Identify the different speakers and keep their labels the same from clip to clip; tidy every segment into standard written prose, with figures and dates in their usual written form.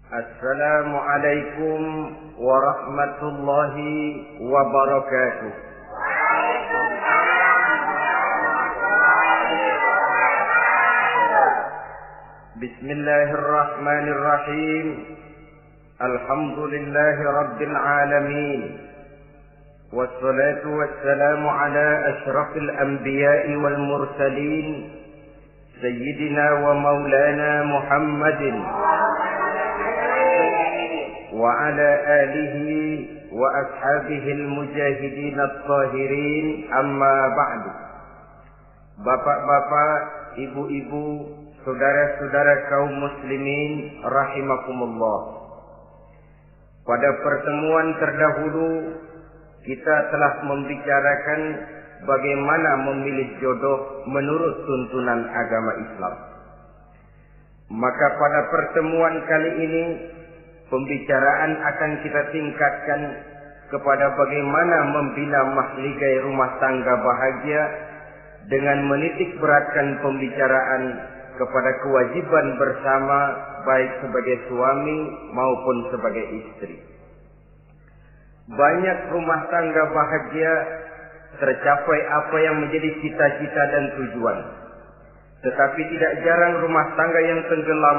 Speaker 1: Assalamualaikum warahmatullahi wabarakatuh. Bismillahirrahmanirrahim. Alhamdulillahi rabbil alamin. Wassalatu wassalamu ala asyrafil anbiya'i wal mursalin, Sayyidina wa maulana Muhammadin wa ala alihi wa ashabihil mujahidin at-tahirin, amma ba'du. Bapak-bapak, ibu-ibu, saudara-saudara kaum muslimin rahimakumullah. Pada pertemuan terdahulu kita telah membicarakan bagaimana memilih jodoh menurut tuntunan agama Islam. Maka pada pertemuan kali ini pembicaraan akan kita tingkatkan kepada bagaimana membina mahligai rumah tangga bahagia dengan menitik beratkan pembicaraan kepada kewajiban bersama baik sebagai suami maupun sebagai istri. Banyak rumah tangga bahagia tercapai apa yang menjadi cita-cita dan tujuan. Tetapi tidak jarang rumah tangga yang tenggelam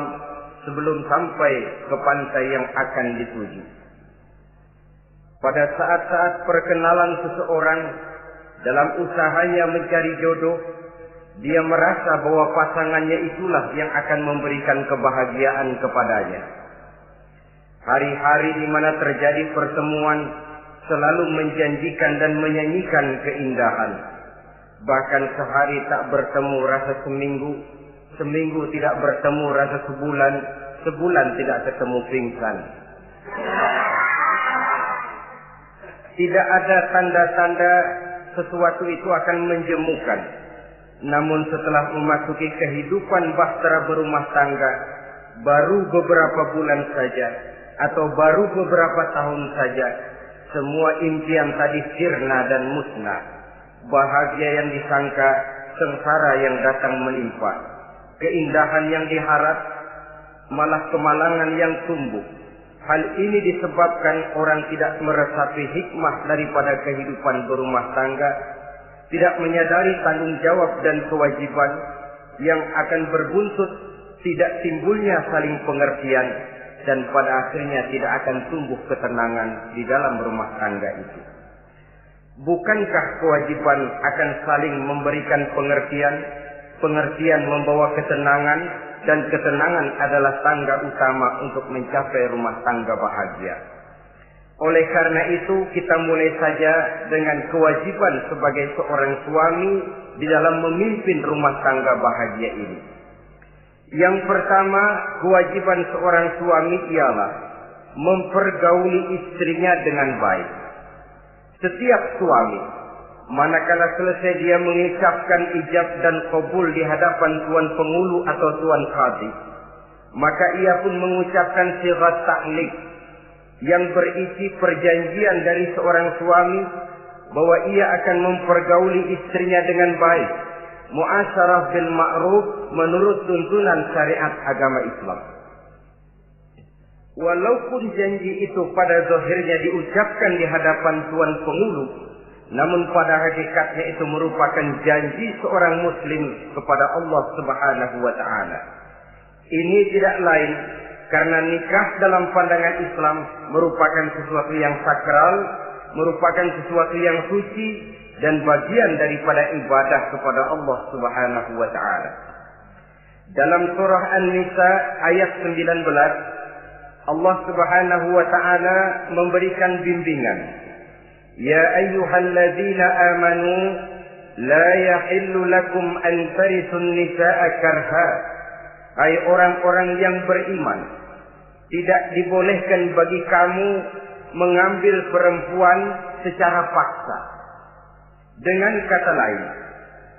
Speaker 1: sebelum sampai ke pantai yang akan dituju. Pada saat-saat perkenalan seseorang dalam usahanya mencari jodoh, dia merasa bahwa pasangannya itulah yang akan memberikan kebahagiaan kepadanya. Hari-hari di mana terjadi pertemuan selalu menjanjikan dan menyanyikan keindahan. Bahkan sehari tak bertemu rasa seminggu, seminggu tidak bertemu rasa sebulan, sebulan tidak ketemu pingsan. Tidak ada tanda-tanda sesuatu itu akan menjemukan. Namun setelah memasuki kehidupan bahtera berumah tangga, baru beberapa bulan saja atau baru beberapa tahun saja, semua impian tadi sirna dan musnah. Bahagia yang disangka, sengsara yang datang menimpa. Keindahan yang diharap, malah kemalangan yang tumbuh. Hal ini disebabkan orang tidak meresapi hikmah daripada kehidupan berumah tangga, tidak menyadari tanggung jawab dan kewajiban yang akan berbuntut tidak timbulnya saling pengertian, dan pada akhirnya tidak akan tumbuh ketenangan di dalam rumah tangga itu. Bukankah kewajiban akan saling memberikan pengertian, pengertian membawa ketenangan, dan ketenangan adalah tangga utama untuk mencapai rumah tangga bahagia. Oleh karena itu kita mulai saja dengan kewajiban sebagai seorang suami di dalam memimpin rumah tangga bahagia ini. Yang pertama, kewajiban seorang suami ialah mempergauli istrinya dengan baik. Setiap suami, manakala selesai dia mengucapkan ijab dan qabul di hadapan tuan pengulu atau tuan qadhi, maka ia pun mengucapkan sighat ta'liq yang berisi perjanjian dari seorang suami bahwa ia akan mempergauli istrinya dengan baik, muasyarah bil ma'ruf menurut tuntunan syariat agama Islam. Walaupun janji itu pada zahirnya diucapkan di hadapan tuan pengulu, namun pada hakikatnya itu merupakan janji seorang muslim kepada Allah Subhanahu wa taala. Ini tidak lain karena nikah dalam pandangan Islam merupakan sesuatu yang sakral, merupakan sesuatu yang suci dan bagian daripada ibadah kepada Allah Subhanahu wa taala. Dalam surah An-Nisa ayat 19, Allah Subhanahu wa taala memberikan bimbingan. Ya ayyuhalladzina amanu la yahillu lakum an tarisun nisaa karha. Hai orang-orang yang beriman, tidak dibolehkan bagi kamu mengambil perempuan secara paksa. Dengan kata lain,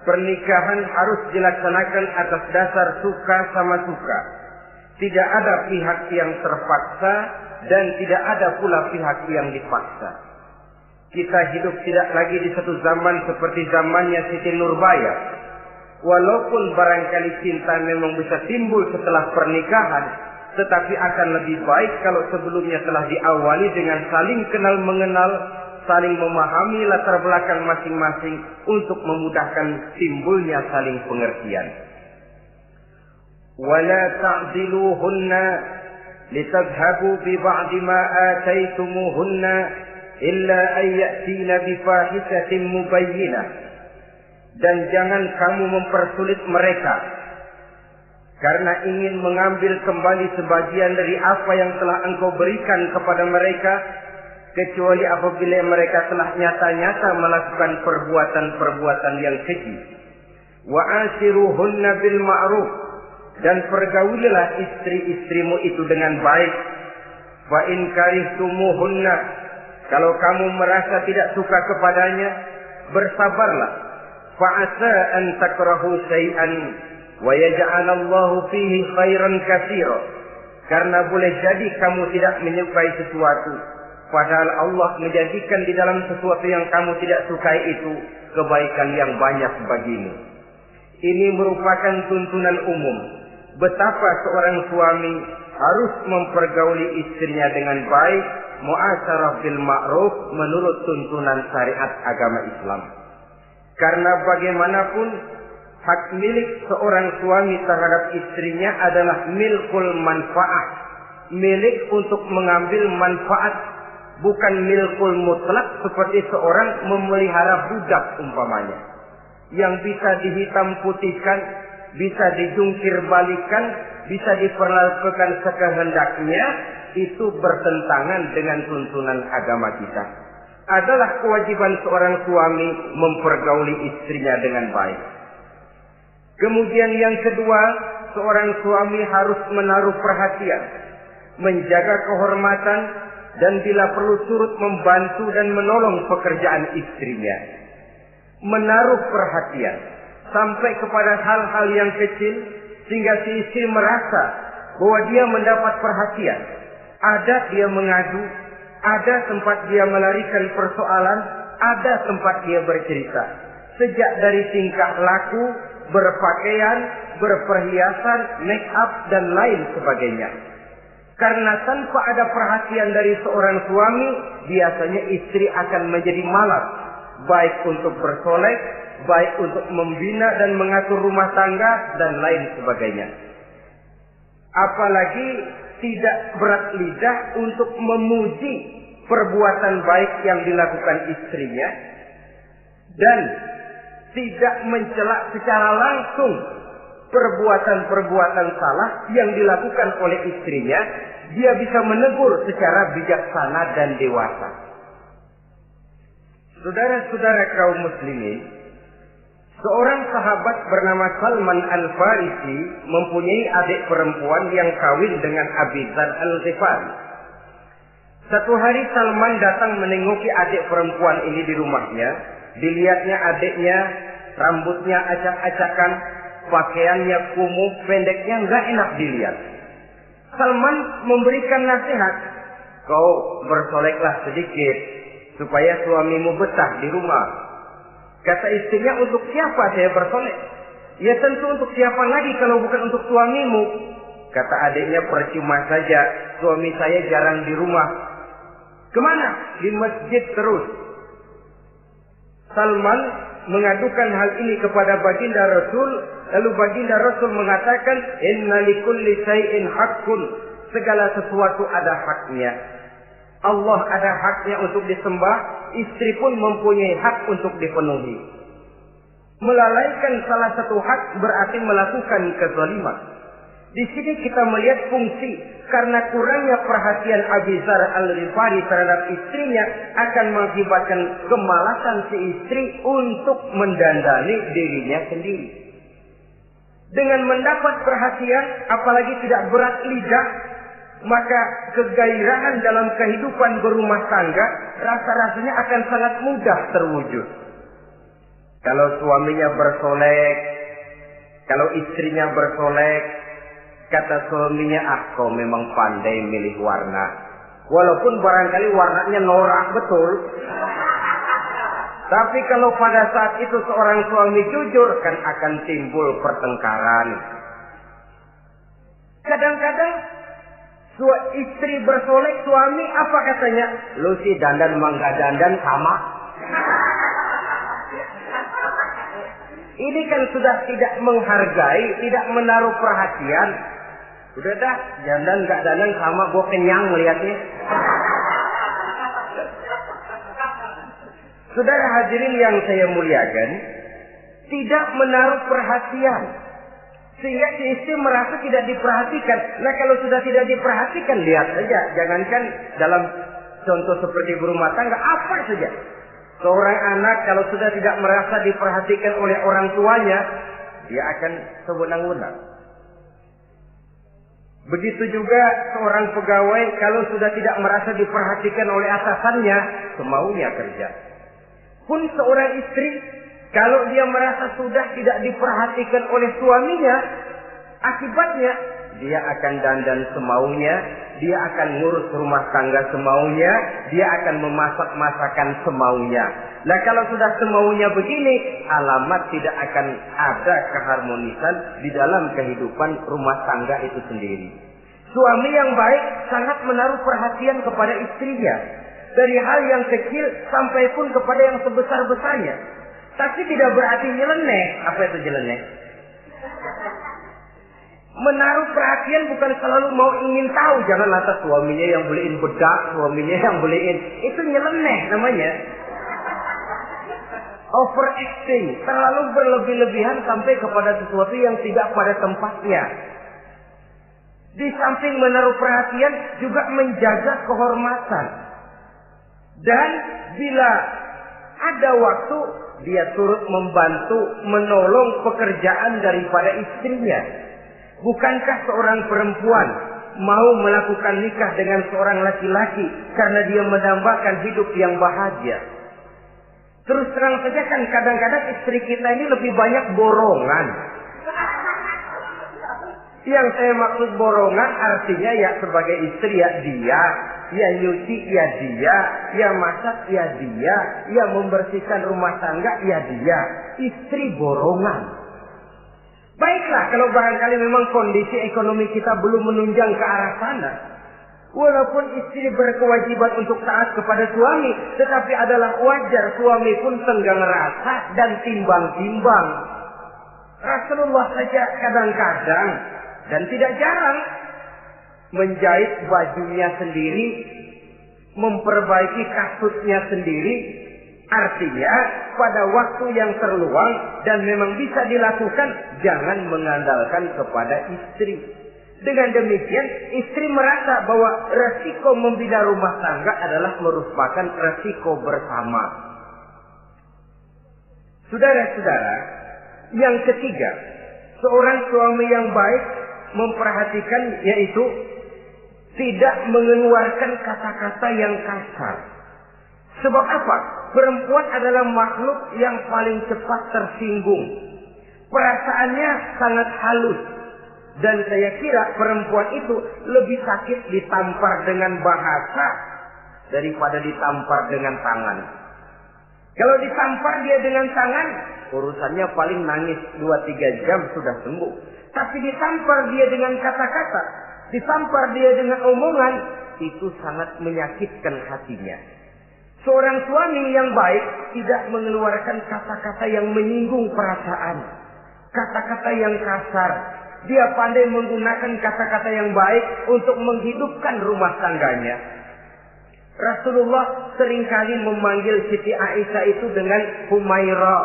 Speaker 1: pernikahan harus dilaksanakan atas dasar suka sama suka. Tidak ada pihak yang terpaksa dan tidak ada pula pihak yang dipaksa. Kita hidup tidak lagi di satu zaman seperti zamannya Siti Nurbaya. Walaupun barangkali cinta memang bisa timbul setelah pernikahan, tetapi akan lebih baik kalau sebelumnya telah diawali dengan saling kenal mengenal, saling memahami latar belakang masing-masing untuk memudahkan timbulnya saling pengertian. Wala ta'diluhunna litadhhabu bi ba'di ma ataitumuhunna illa an ya'tina bi fahishatin mubayyinah. Dan jangan kamu mempersulit mereka karena ingin mengambil kembali sebagian dari apa yang telah engkau berikan kepada mereka, kecuali apabila mereka telah nyata-nyata melakukan perbuatan-perbuatan yang keji. Wa ashiruhunna bil ma'ruf, dan pergaulilah istri-istrimu itu dengan baik. Fa in karihtumuhunna, kalau kamu merasa tidak suka kepadanya, bersabarlah. Fa asa an takrahu syai'an wa yaj'alallahu fihi khairan katsira, karena boleh jadi kamu tidak menyukai sesuatu, padahal Allah menjadikan di dalam sesuatu yang kamu tidak sukai itu kebaikan yang banyak bagimu. Ini merupakan tuntunan umum betapa seorang suami harus mempergauli istrinya dengan baik, mu'asyarah bil ma'ruf, menurut tuntunan syariat agama Islam. Karena bagaimanapun hak milik seorang suami terhadap istrinya adalah milkul manfaat, milik untuk mengambil manfaat, bukan milkul mutlak seperti seorang memelihara budak umpamanya, yang bisa dihitam putihkan, bisa dijungkir balikan, bisa diperlakukan sekehendaknya. Itu bertentangan dengan tuntunan agama kita. Adalah kewajiban seorang suami mempergauli istrinya dengan baik. Kemudian yang kedua, seorang suami harus menaruh perhatian, menjaga kehormatan, dan bila perlu turut membantu dan menolong pekerjaan istrinya. Menaruh perhatian sampai kepada hal-hal yang kecil sehingga si istri merasa bahwa dia mendapat perhatian. Ada dia mengadu, ada tempat dia melarikan persoalan, ada tempat dia bercerita. Sejak dari tingkah laku, berpakaian, berperhiasan, make up, dan lain sebagainya. Karena tanpa ada perhatian dari seorang suami, biasanya istri akan menjadi malas, baik untuk bersolek, baik untuk membina dan mengatur rumah tangga, dan lain sebagainya. Apalagi tidak berat lidah untuk memuji perbuatan baik yang dilakukan istrinya, dan tidak mencela secara langsung perbuatan-perbuatan salah yang dilakukan oleh istrinya. Dia bisa menegur secara bijaksana dan dewasa. Saudara-saudara kaum muslimin, seorang sahabat bernama Salman Al-Farisi mempunyai adik perempuan yang kawin dengan Abi Dzar Al-Ghifari. Satu hari Salman datang menengoki adik perempuan ini di rumahnya. Dilihatnya adiknya, rambutnya acak-acakan, pakaiannya kumuh, pendeknya nggak enak dilihat. Salman memberikan nasihat, kau bersoleklah sedikit supaya suamimu betah di rumah. Kata istrinya, untuk siapa saya bersolek? Ya tentu untuk siapa lagi kalau bukan untuk suamimu. Kata adiknya, percuma saja, suami saya jarang di rumah. Kemana? Di masjid terus. Salman mengadukan hal ini kepada baginda Rasul, lalu baginda Rasul mengatakan, inna likulli syai'in haqqun, segala sesuatu ada haknya. Allah ada haknya untuk disembah, istri pun mempunyai hak untuk dipenuhi. Melalaikan salah satu hak berarti melakukan kezaliman. Di sini kita melihat fungsi, karena kurangnya perhatian Abi Dzar Al-Ghifari terhadap istrinya akan mengakibatkan kemalasan si istri untuk mendandani dirinya sendiri. Dengan mendapat perhatian, apalagi tidak berat lidah, maka kegairahan dalam kehidupan berumah tangga rasa-rasanya akan sangat mudah terwujud. Kalau suaminya bersolek, kalau istrinya bersolek, kata suaminya, kau memang pandai milih warna. Walaupun barangkali warnanya norak betul. Tapi kalau pada saat itu seorang suami jujur, kan akan timbul pertengkaran. Kadang-kadang Istri bersolek, suami apa katanya? Lu sih dandan mangga dandan sama. Ini kan sudah tidak menghargai, tidak menaruh perhatian. Udah dah, dandan gak dandan sama, gue kenyang melihatnya. Saudara hadirin yang saya muliakan, tidak menaruh perhatian. Sehingga si istri merasa tidak diperhatikan. Nah kalau sudah tidak diperhatikan, lihat saja. Jangankan dalam contoh seperti berumah tangga, apa saja. Seorang anak kalau sudah tidak merasa diperhatikan oleh orang tuanya, dia akan sewenang-wenang. Begitu juga seorang pegawai kalau sudah tidak merasa diperhatikan oleh atasannya, semaunya kerja. Pun seorang istri, kalau dia merasa sudah tidak diperhatikan oleh suaminya, akibatnya dia akan dandan semaunya, dia akan ngurus rumah tangga semaunya, dia akan memasak masakan semaunya. Nah kalau sudah semaunya begini, alamat tidak akan ada keharmonisan di dalam kehidupan rumah tangga itu sendiri. Suami yang baik sangat menaruh perhatian kepada istrinya, dari hal yang kecil sampai pun kepada yang sebesar-besarnya. Tapi tidak berarti nyeleneh. Apa itu nyeleneh? Menaruh perhatian bukan selalu mau ingin tahu. Jangan lantas suaminya yang beliin bedak, suaminya yang beliin. Itu nyeleneh namanya. Overacting. Terlalu berlebih-lebihan sampai kepada sesuatu yang tidak pada tempatnya. Di samping menaruh perhatian juga menjaga kehormatan. Dan bila ada waktu, dia turut membantu, menolong pekerjaan daripada istrinya. Bukankah seorang perempuan mau melakukan nikah dengan seorang laki-laki karena dia mendambakan hidup yang bahagia? Terus terang saja kan kadang-kadang istri kita ini lebih banyak borongan. Yang saya maksud borongan artinya ya sebagai istri ya dia, ya nyuci ya dia, ya masak ya dia, ya membersihkan rumah tangga ya dia. Istri borongan. Baiklah kalau barangkali memang kondisi ekonomi kita belum menunjang ke arah sana. Walaupun istri berkewajiban untuk taat kepada suami, tetapi adalah wajar suami pun tenggang rasa dan timbang-timbang. Rasulullah saja kadang-kadang dan tidak jarang menjahit bajunya sendiri, memperbaiki kasutnya sendiri. Artinya pada waktu yang terluang dan memang bisa dilakukan, jangan mengandalkan kepada istri. Dengan demikian istri merasa bahwa resiko membina rumah tangga adalah merupakan resiko bersama. Saudara-saudara, yang ketiga, seorang suami yang baik memperhatikan yaitu tidak mengeluarkan kata-kata yang kasar. Sebab apa? Perempuan adalah makhluk yang paling cepat tersinggung. Perasaannya sangat halus. Dan saya kira perempuan itu lebih sakit ditampar dengan bahasa daripada ditampar dengan tangan. Kalau ditampar dia dengan tangan, urusannya paling nangis 2-3 jam sudah sembuh. Tapi ditampar dia dengan kata-kata, ditampar dia dengan omongan, itu sangat menyakitkan hatinya. Seorang suami yang baik tidak mengeluarkan kata-kata yang menyinggung perasaan, kata-kata yang kasar. Dia pandai menggunakan kata-kata yang baik untuk menghidupkan rumah tangganya. Rasulullah seringkali memanggil Siti Aisyah itu dengan Humaira.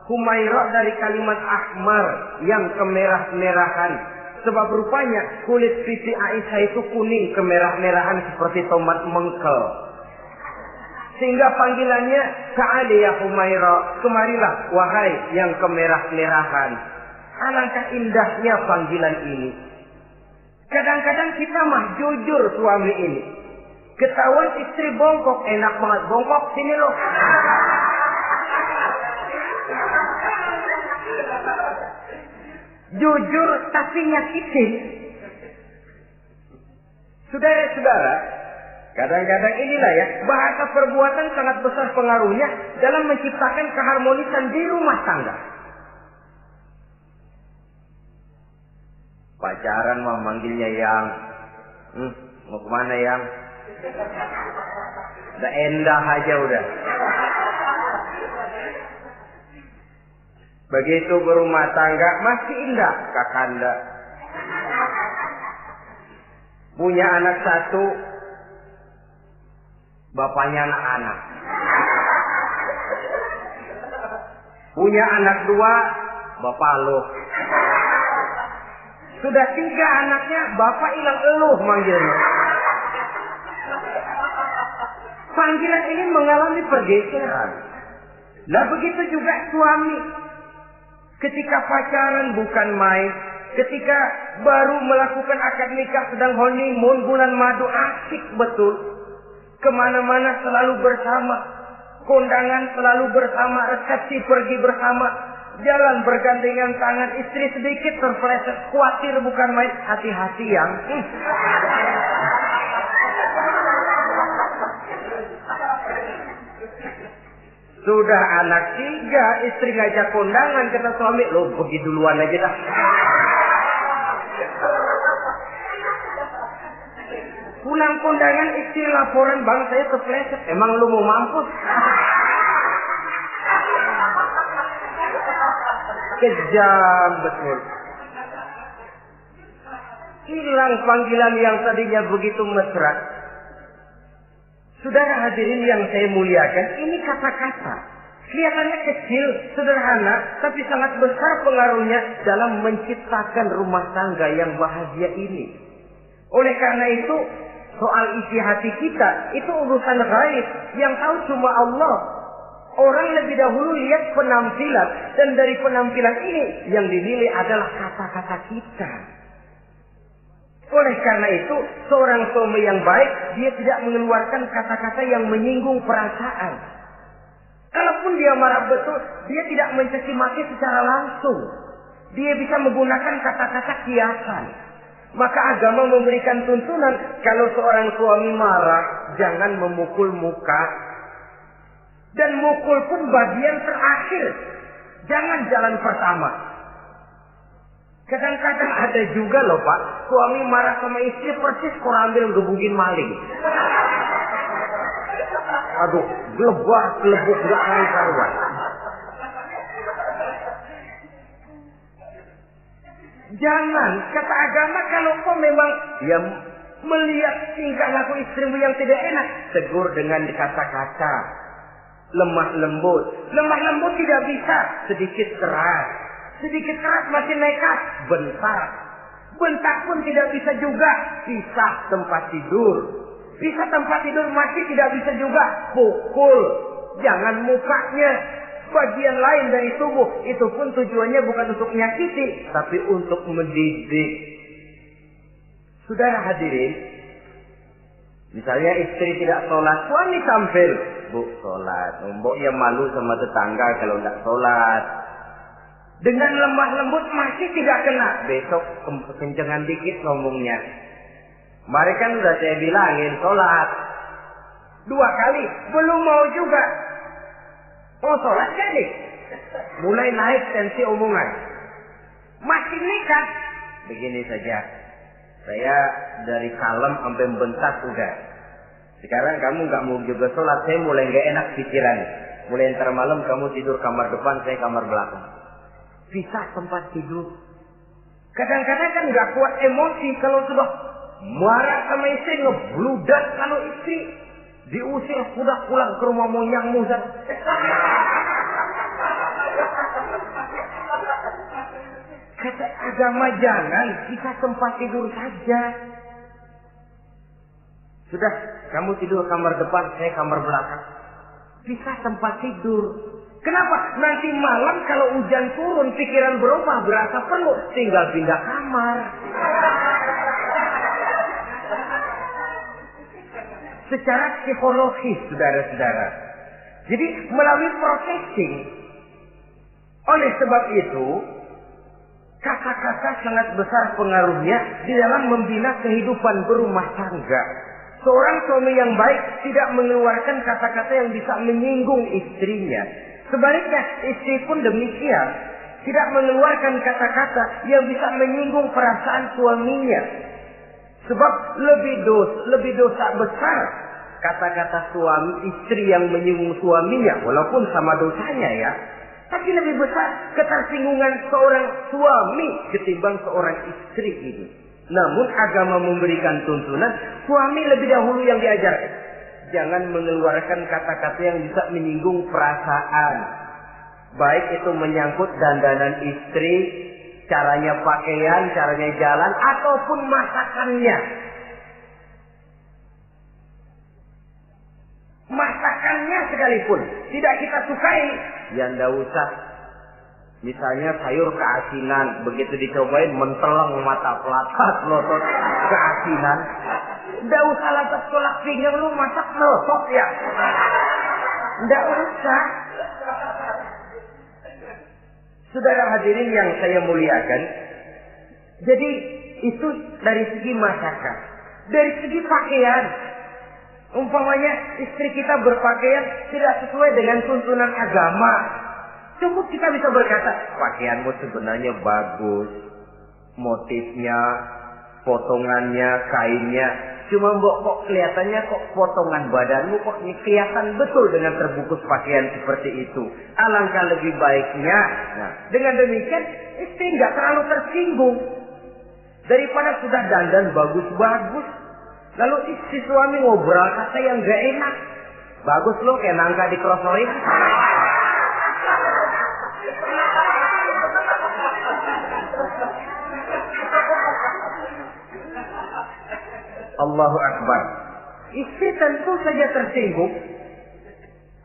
Speaker 1: Humaira dari kalimat ahmar yang kemerah-merahan. Sebab rupanya kulit Siti Aisyah itu kuning kemerah-merahan seperti tomat mengkel. Sehingga panggilannya Ta'ali ya Humaira, kemarilah wahai yang kemerah-merahan. Alangkah indahnya panggilan ini. Kadang-kadang kita mah jujur suami ini. Ketahuan istri bongkok, enak banget bongkok, sini loh. Jujur tapi nyakitin. Saudara-saudara, kadang-kadang inilah ya, bahasa perbuatan sangat besar pengaruhnya dalam menciptakan keharmonisan di rumah tangga. Pacaran mah manggilnya yang, Mau kemana yang? Udah endah aja udah. Begitu berumah tangga masih indah kakanda. Punya anak satu, bapaknya anak-anak. Punya anak dua, bapak lo. Sudah 3 anaknya, bapak hilang eluh manggilnya. Panggilan ini mengalami pergeseran. Nah begitu juga suami. Ketika pacaran bukan main. Ketika baru melakukan akad nikah sedang honeymoon bulan madu, asik betul. Kemana-mana selalu bersama. Kondangan selalu bersama. Resepsi pergi bersama. Jalan bergandengan tangan. Istri sedikit terpeleset. Khawatir bukan main. Hati-hati yang. Sudah anak 3, istri ngajak kondangan, kata suami, lo pergi duluan aja dah. Pulang kondangan, istri laporan, bang saya terpeleset. Emang lu mau mampus? Kejam betul. Hilang panggilan yang tadinya begitu mesra. Saudara hadirin yang saya muliakan, ini kata-kata. Kelihatannya kecil, sederhana, tapi sangat besar pengaruhnya dalam menciptakan rumah tangga yang bahagia ini. Oleh karena itu, soal isi hati kita, itu urusan gaib yang tahu cuma Allah. Orang lebih dahulu lihat penampilan, dan dari penampilan ini yang dinilai adalah kata-kata kita. Oleh karena itu, seorang suami yang baik, dia tidak mengeluarkan kata-kata yang menyinggung perasaan. Kalaupun dia marah betul, dia tidak mencaci maki secara langsung. Dia bisa menggunakan kata-kata kiasan. Maka agama memberikan tuntunan, kalau seorang suami marah, jangan memukul muka. Dan mukul pun bagian terakhir. Jangan jalan pertama. Kadang-kadang ada juga loh Pak, suami marah sama istri persis korambil gebugin maling. Aduh, gelebuk gak karuan. Jangan, kata agama, kalau kau memang ya melihat tingkah laku istrimu yang tidak enak, tegur dengan kata-kata lemah lembut. Lemah lembut tidak bisa, sedikit keras. Sedikit keras masih nekat, bentak. Bentak pun tidak bisa juga, pisah tempat tidur. Pisah tempat tidur masih tidak bisa juga, pukul. Jangan mukanya, bagian lain dari tubuh. Itu pun tujuannya bukan untuk menyakiti, tapi untuk mendidik. Saudara hadirin, misalnya istri tidak sholat, suami tampil, bu sholat. Mboknya malu sama tetangga kalau tidak sholat. Dengan lemah lembut masih tidak kena. Besok kencengan dikit ngomongnya. Mari kan udah saya bilangin sholat 2 kali, belum mau juga. Oh sholat jadi. Mulai naik tensi omongan. Masih nekat. Begini saja. Saya dari kalem sampai bentak udah. Sekarang kamu nggak mau juga sholat, saya mulai nggak enak pikiran. Mulai ntar malam kamu tidur kamar depan, saya kamar belakang. Pisah tempat tidur. Kadang-kadang kan nggak kuat emosi kalau sudah marah sama istri, ngebludak kalau istri diusir sudah pulang ke rumah moyangmu. Kata agama jangan, kita tempat tidur saja. Sudah, kamu tidur kamar depan, saya kamar belakang. Pisah tempat tidur. Kenapa? Nanti malam kalau hujan turun, pikiran berubah, berasa perlu, tinggal pindah kamar. Secara psikologis, saudara-saudara. Jadi melalui processing. Oleh sebab itu, kata-kata sangat besar pengaruhnya di dalam membina kehidupan berumah tangga. Seorang suami yang baik tidak mengeluarkan kata-kata yang bisa menyinggung istrinya. Sebaliknya, istri pun demikian. Tidak mengeluarkan kata-kata yang bisa menyinggung perasaan suaminya. Sebab lebih dosa besar kata-kata suami istri yang menyinggung suaminya, walaupun sama dosanya ya, tapi lebih besar ketersinggungan seorang suami ketimbang seorang istri ini. Namun agama memberikan tuntunan suami lebih dahulu yang diajarkan. Jangan mengeluarkan kata-kata yang bisa menyinggung perasaan. Baik itu menyangkut dandanan istri, caranya pakaian, caranya jalan, ataupun masakannya. Masakannya sekalipun tidak kita sukai, ya ndak usah. Misalnya sayur keasinan, begitu dicobain menteleng mata pelatat, melotot keasinan. Ndak usah lantas tolak pinggang, lu masak melotot ya. Ndak usah. Saudara hadirin yang saya muliakan, jadi itu dari segi masakan. Dari segi pakaian, umpamanya istri kita berpakaian tidak sesuai dengan tuntunan agama, cukup kita bisa berkata, pakaianmu sebenarnya bagus, motifnya, potongannya, kainnya, cuma kok kelihatannya kok potongan badanmu kok kelihatan betul dengan terbungkus pakaian seperti itu. Alangkah lebih baiknya, nah, dengan demikian istri nggak terlalu tersinggung. Daripada sudah dandan bagus-bagus, lalu istri suami ngobrol kata yang gak enak. Bagus loh kayak nangka dikerosorin. Allahu Akbar. Istri tentu saja tersinggung.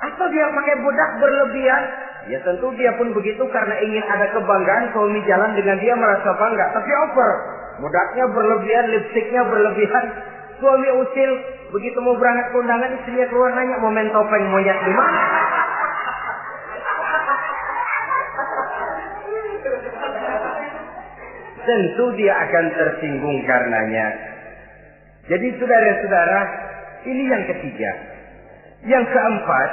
Speaker 1: Atau dia pakai bedak berlebihan. Ya tentu dia pun begitu karena ingin ada kebanggaan suami jalan dengan dia merasa bangga. Tapi over. Bedaknya berlebihan, lipstiknya berlebihan. Suami usil. Begitu mau berangkat ke undangan, istrinya keluar nanya, mau main topeng monyet di mana? Tentu dia akan tersinggung karenanya. Jadi saudara-saudara, ini yang ketiga. Yang keempat,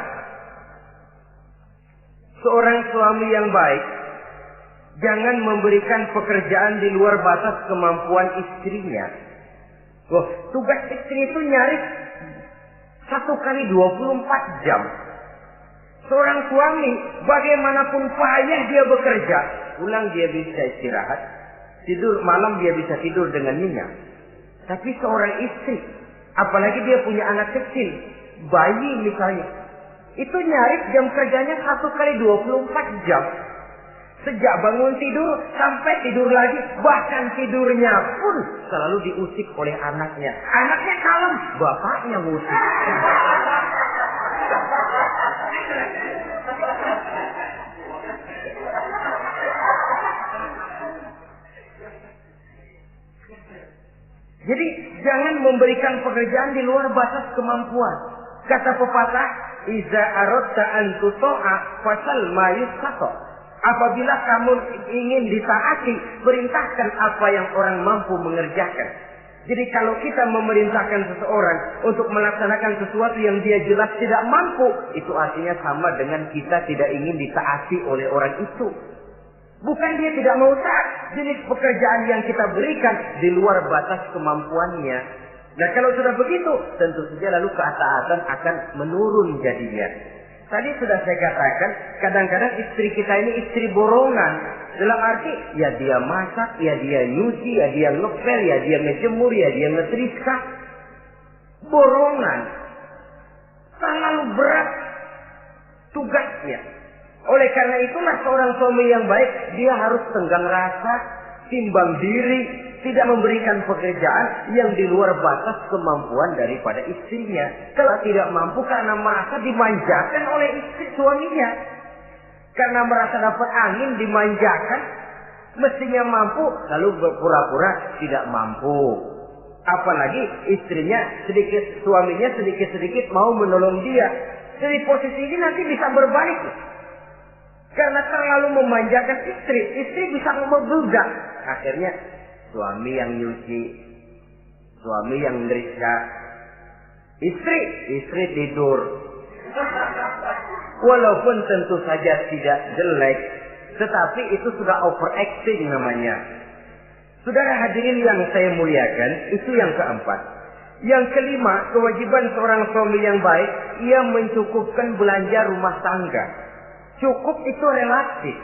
Speaker 1: seorang suami yang baik jangan memberikan pekerjaan di luar batas kemampuan istrinya. Tugas istri itu nyaris 1 kali 24 jam. Seorang suami bagaimanapun payah dia bekerja, pulang dia bisa istirahat, tidur malam dia bisa tidur dengan nyenyak. Tapi seorang istri, apalagi dia punya anak kecil, bayi misalnya, itu nyaris jam kerjanya 1 kali 24 jam. Sejak bangun tidur sampai tidur lagi, bahkan tidurnya pun selalu diusik oleh anaknya. Anaknya kalem, bapaknya ngusik. Jadi jangan memberikan pekerjaan di luar batas kemampuan. Kata pepatah, "Iza aradta an tuta'a fasal ma yustata." Apabila kamu ingin ditaati, perintahkan apa yang orang mampu mengerjakan. Jadi kalau kita memerintahkan seseorang untuk melaksanakan sesuatu yang dia jelas tidak mampu, itu artinya sama dengan kita tidak ingin ditaati oleh orang itu. Bukan dia tidak mau taat, jenis pekerjaan yang kita berikan di luar batas kemampuannya. Nah kalau sudah begitu, tentu saja lalu ketaatan akan menurun jadinya. Tadi sudah saya katakan, kadang-kadang istri kita ini istri borongan. Dalam arti, ya dia masak, ya dia nyuci, ya dia ngepel, ya dia ngejemur, ya dia ngetriska. Borongan. Terlalu berat tugasnya. Oleh karena itulah seorang suami yang baik, dia harus tenggang rasa, timbang diri, tidak memberikan pekerjaan yang di luar batas kemampuan daripada istrinya. Kalau tidak mampu karena merasa dimanjakan oleh istri suaminya, karena merasa dapat angin dimanjakan, mestinya mampu, lalu berpura-pura tidak mampu. Apalagi istrinya suaminya sedikit-sedikit mau menolong dia. Jadi posisi ini nanti bisa berbalik. Karena terlalu memanjakan istri bisa membludak. Akhirnya suami yang nyuci, suami yang ngerisa, istri tidur. Walaupun tentu saja tidak jelek, tetapi itu sudah overacting namanya. Saudara hadirin yang saya muliakan, itu yang keempat. Yang kelima, kewajiban seorang suami yang baik, ia mencukupkan belanja rumah tangga. Cukup itu relatif.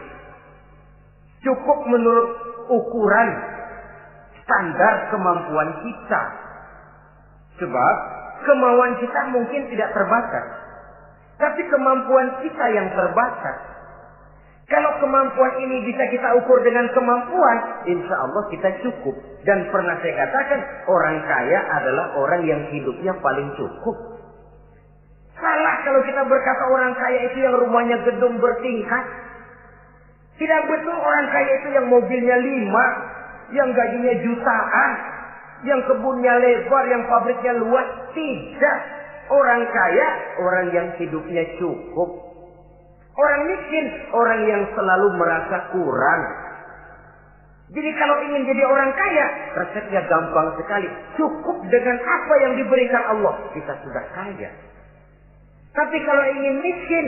Speaker 1: Cukup menurut ukuran standar kemampuan kita. Sebab kemauan kita mungkin tidak terbatas. Tapi kemampuan kita yang terbatas. Kalau kemampuan ini bisa kita ukur dengan kemampuan, insya Allah kita cukup. Dan pernah saya katakan, orang kaya adalah orang yang hidupnya paling cukup. Salah kalau kita berkata orang kaya itu yang rumahnya gedung bertingkat. Tidak betul orang kaya itu yang mobilnya 5, yang gajinya jutaan, yang kebunnya lebar, yang pabriknya luas. Tidak. Orang kaya, orang yang hidupnya cukup. Orang miskin, orang yang selalu merasa kurang. Jadi kalau ingin jadi orang kaya, resepnya gampang sekali. Cukup dengan apa yang diberikan Allah, kita sudah kaya. Tapi kalau ingin miskin,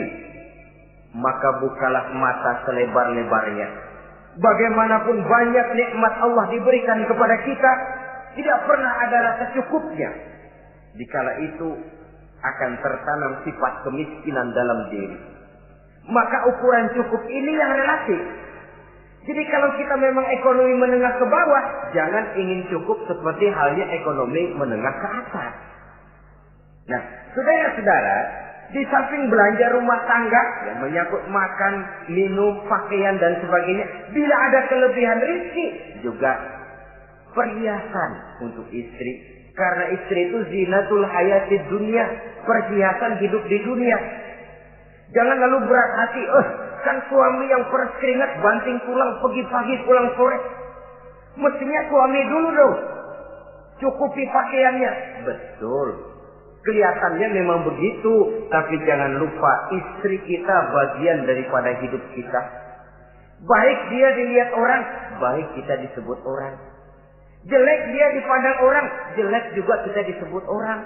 Speaker 1: maka bukalah mata selebar-lebarnya. Bagaimanapun banyak nikmat Allah diberikan kepada kita, tidak pernah ada rasa cukupnya. Dikala itu akan tertanam sifat kemiskinan dalam diri. Maka ukuran cukup ini yang relatif. Jadi kalau kita memang ekonomi menengah ke bawah, jangan ingin cukup seperti halnya ekonomi menengah ke atas. Nah, saudara-saudara, di samping belanja rumah tangga yang menyangkut makan, minum, pakaian dan sebagainya, bila ada kelebihan rezeki juga perhiasan untuk istri. Karena istri itu zinatul hayatid dunia, perhiasan hidup di dunia. Jangan lalu berat hati, kan suami yang peras keringat banting tulang pergi pagi pulang sore. Mestinya suami dulu dong cukupi pakaiannya. Betul. Kelihatannya memang begitu, tapi jangan lupa istri kita bagian daripada hidup kita. Baik dia dilihat orang, baik kita disebut orang. Jelek dia dipandang orang, jelek juga kita disebut orang.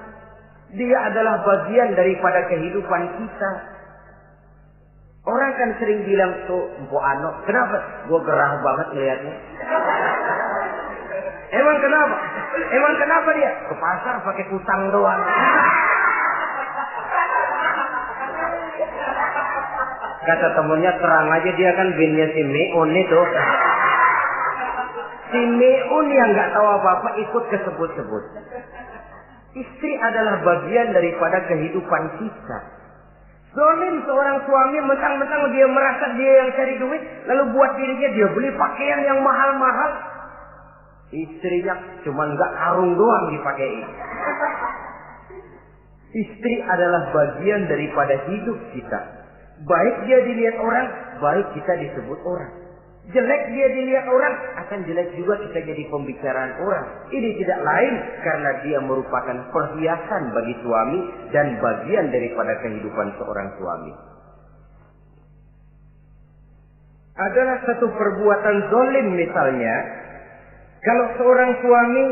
Speaker 1: Dia adalah bagian daripada kehidupan kita. Orang kan sering bilang tuh, Mpok Ano, kenapa? Gue gerah banget ngeliatnya. Emang kenapa? Emang kenapa dia? Ke pasar pakai kutang doang. Kata temennya, terang aja dia kan binnya si Meun itu. Si Meun yang gak tahu apa-apa ikut kesebut-sebut. Istri adalah bagian daripada kehidupan kita. Zolim seorang suami mentang-mentang dia merasa dia yang cari duit, lalu buat dirinya dia beli pakaian yang mahal-mahal. Istrinya cuma nggak karung doang dipakai. Istri adalah bagian daripada hidup kita. Baik dia dilihat orang, baik kita disebut orang. Jelek dia dilihat orang, akan jelek juga kita jadi pembicaraan orang. Ini tidak lain karena dia merupakan perhiasan bagi suami dan bagian daripada kehidupan seorang suami. Adalah satu perbuatan zalim misalnya, kalau seorang suami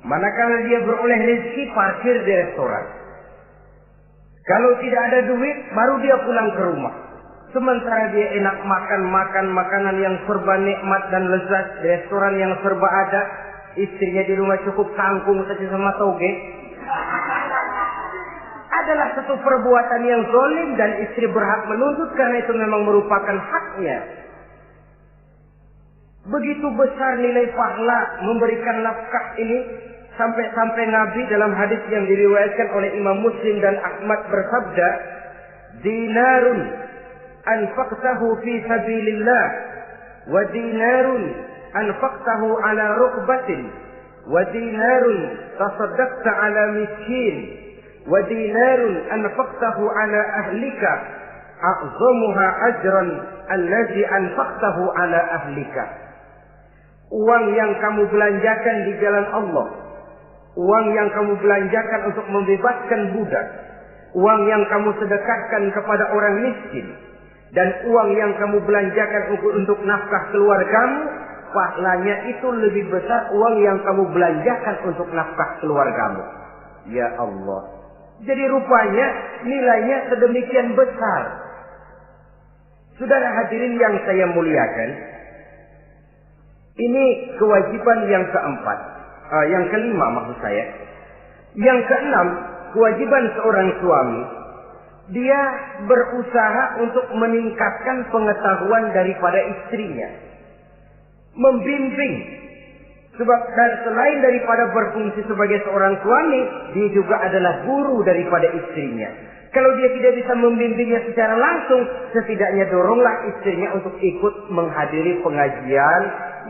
Speaker 1: manakala dia beroleh rezeki parkir di restoran. Kalau tidak ada duit, baru dia pulang ke rumah. Sementara dia enak makan makanan yang serba nikmat dan lezat di restoran yang serba ada, istrinya di rumah cukup kangkung saja sama toge. Adalah satu perbuatan yang zalim dan istri berhak menuntut karena itu memang merupakan haknya. Begitu besar nilai pahala memberikan nafkah ini sampai Nabi dalam hadis yang diriwayatkan oleh Imam Muslim dan Ahmad bersabda, dinarun anfaqtahu fi sabilillah wa dinarun anfaqtahu ala rukbatin wa dinarun tasaddaqta ala miskin wa dinarun anfaqtahu ala ahlika a'zamuha ajran allazi anfaqtahu ala ahlika. Uang yang kamu belanjakan di jalan Allah, uang yang kamu belanjakan untuk membebaskan budak, uang yang kamu sedekahkan kepada orang miskin, dan uang yang kamu belanjakan untuk nafkah keluargamu, pahalanya itu lebih besar uang yang kamu belanjakan untuk nafkah keluargamu. Ya Allah. Jadi rupanya nilainya sedemikian besar. Saudara hadirin yang saya muliakan, Ini kewajiban yang keempat. Yang kelima maksud saya. Yang keenam, kewajiban seorang suami. Dia berusaha untuk meningkatkan pengetahuan daripada istrinya. Membimbing. Sebab selain daripada berfungsi sebagai seorang suami, dia juga adalah guru daripada istrinya. Kalau dia tidak bisa membimbingnya secara langsung, setidaknya doronglah istrinya untuk ikut menghadiri pengajian,